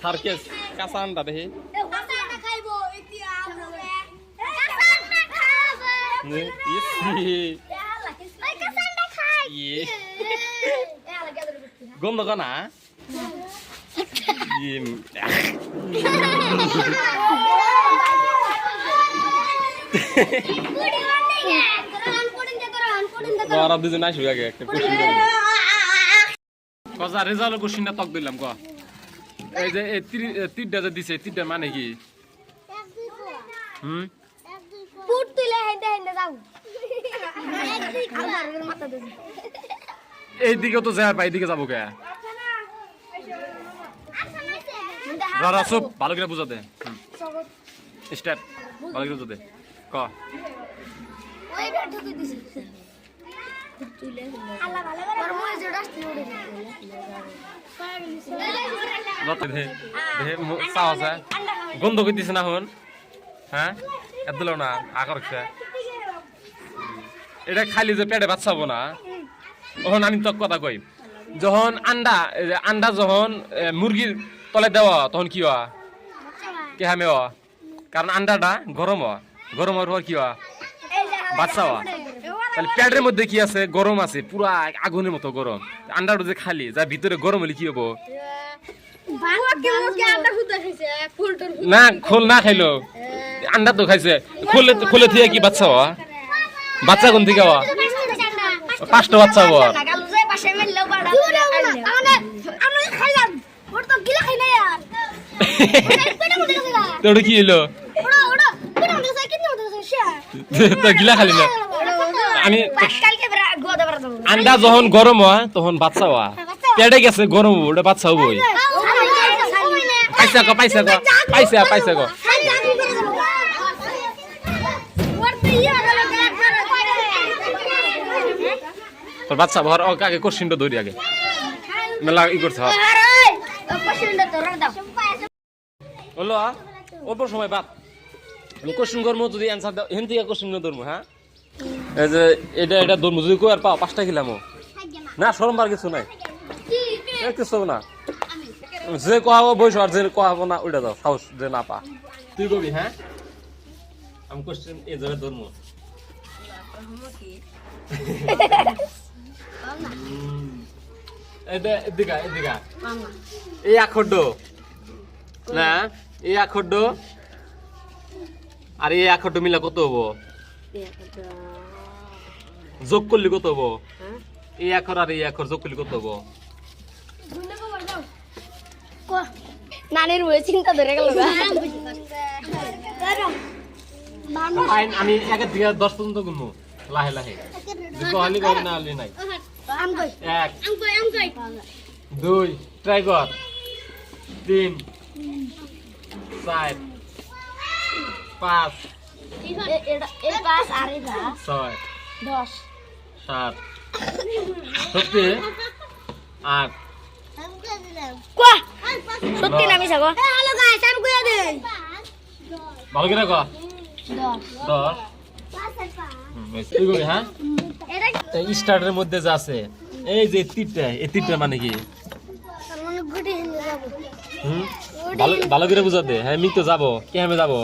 সার্কেস কাঁচা আন্ডা দেখি গন্ধ কানা ওরা দুজন আসবে আগে একটা কোশ্চিন কজা রেজাল্ট কোশ্চিনটা তক দিলাম ক এই যে তিনটা যে দিছে তিনটা মানে কি পুট তুলে হেঁটে হেঁটে যাও মাথা দিন এইদিকে তো যায় পাই এদিকে যাবো কে যারা সব ভালো করে বুঝা দে স্টার্ট ভালো করে বুঝা দে ক ওই ব্যাট ঢুকে দিছি তুলে আল্লাহ ভালো করে আর মই যে ডাস্ট উড়ে লতে দে দে সাহস গন্ধ কই দিছ না হন হ্যাঁ এদলো না আকরছে এটা খালি যে পেটে বাচ্চাবো না তখন আমি তো কথা কই যখন আন্ডা যখন মুরগির তলে দেওয়া তখন কি হওয়া কে হামে হওয়া কারণ আন্ডাটা গরম হওয়া গরম হওয়ার পর কি হওয়া বাচ্চা হওয়া তাহলে পেটের মধ্যে কি আছে গরম আছে পুরা আগুনের মতো গরম আন্ডাটা যে খালি যা ভিতরে গরম হলে কি হবো না খোল না খাইলো আন্ডা তো খাইছে খুলে থেকে কি বাচ্চা হওয়া বাচ্চা কোন থেকে হওয়া পাঁচটা বাচ্চা হওয়া তোর কি হলো তো গিলা খালি না আমি আন্ডা যখন গরম হয় তখন বাচ্চা হওয়া পেটে গেছে গরম ওটা বাচ্চা হবই পাইছে গো তোর বাচ্চা ভর ও কাকে কোশ্চিনটা ধরি আগে মেলা ই করছ বলো অল্প সময় বাদ আমি কোশ্চিন করবো যদি অ্যান্সার দাও এখান থেকে কোশ্চিন ধরবো হ্যাঁ এই যে এটা ধরবো যদি কই আর পাও 5টা খেলামো না শরমবার কিছু নাই কিছু না যে কোয়াবো বইস আর যে কোয়াবো না ওইটা দাও সাহস যে না পা তুই কবি হ্যাঁ আমি কোশ্চিন এই জায়গায় ধরবো এদিকা এই আখর না এই আখর আর এই আখর মিলা কত হবো যোগ করলে কত হবো এই আখর আর এই আখর যোগ করলে কত হবো নানির বই চিন্তা ধরে গেল আমি একের দিকে 10 পর্যন্ত গুনবো লাহে লাহে হলি করি না হলি নাই 1 2 ট্রাই কর 3 4 5 এই পাঁচ আর এই 6 10 7 সত্যি 8 কোয়া সত্যি নামি যাবো হ্যালো গাইস আমি কইয়া দেই ভালো করে কো 10 এই গো হ্যাঁ এই স্টার্টের মধ্যে যা আছে এই যে তীরটা মানে কি মনে গুটি হিন্দে যাবো ভালো করে বুঝা দে হ্যাঁ মি তো যাবো কে আমি যাবো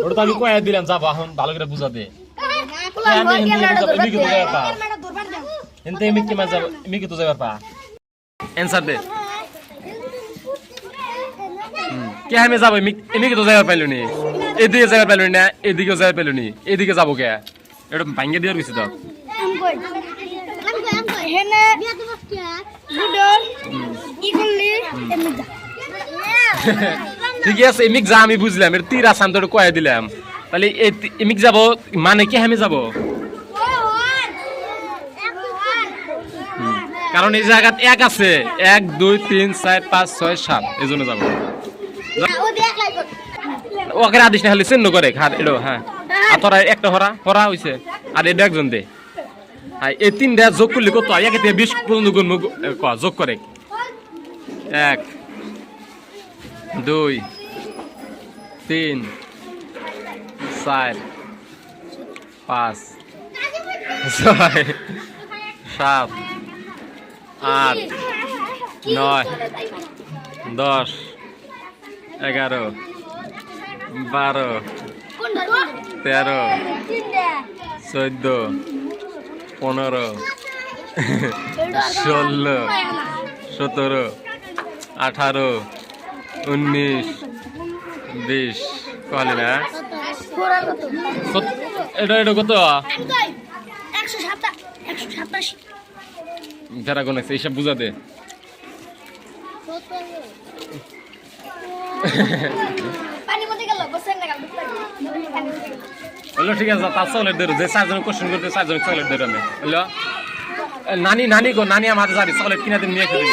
ওটা তো আমি কয়ে দিলাম যাবো এখন ভালো করে বুঝা দে এমনি তো যাবার পা অ্যান্সার দে কে আমি যাবো এমনি তো যাবার পাইলো নি এদিকে যাবার পাইলো না এদিকেও যাবার পাইলো নি এদিকে যাবো কে এটা ভাঙ্গে দিয়ে গেছি তো ঠিক আছে এমিক যা আমি বুঝলাম এটা তীর আসাম তো কয়ে দিলাম তাহলে এমিক যাবো মানে কি আমি যাবো কারণ এই জায়গাত 1 আছে 1 2 3 4 5 6 7 এই জন্য যাবো ওকে আদিস না হলে চিহ্ন করে খাট এলো হ্যাঁ আর তোরা একটা হরা হইছে আর এটা একজন দে এই 3টা যোগ করলে কত হয় 1 থেকে 20 পর্যন্ত গুণ যোগ করে 1 2 3 4 5 ছয়, সাত, আট, 9, 10, 11, 12, 13, 14, 15, 16, 17, 18, 19, 20 কহলি না এটা এটা কত যারা কোন আছে এইসব বুঝা দে হলো ঠিক আছে তার চকলেট দেরো যে 4 জন কোশ্চেন করতে 4 জন চকলেট দেরো আমি হলো নানি নানি গো নানি আমাদের যাবি চকলেট কিনা দিন নিয়ে খেতে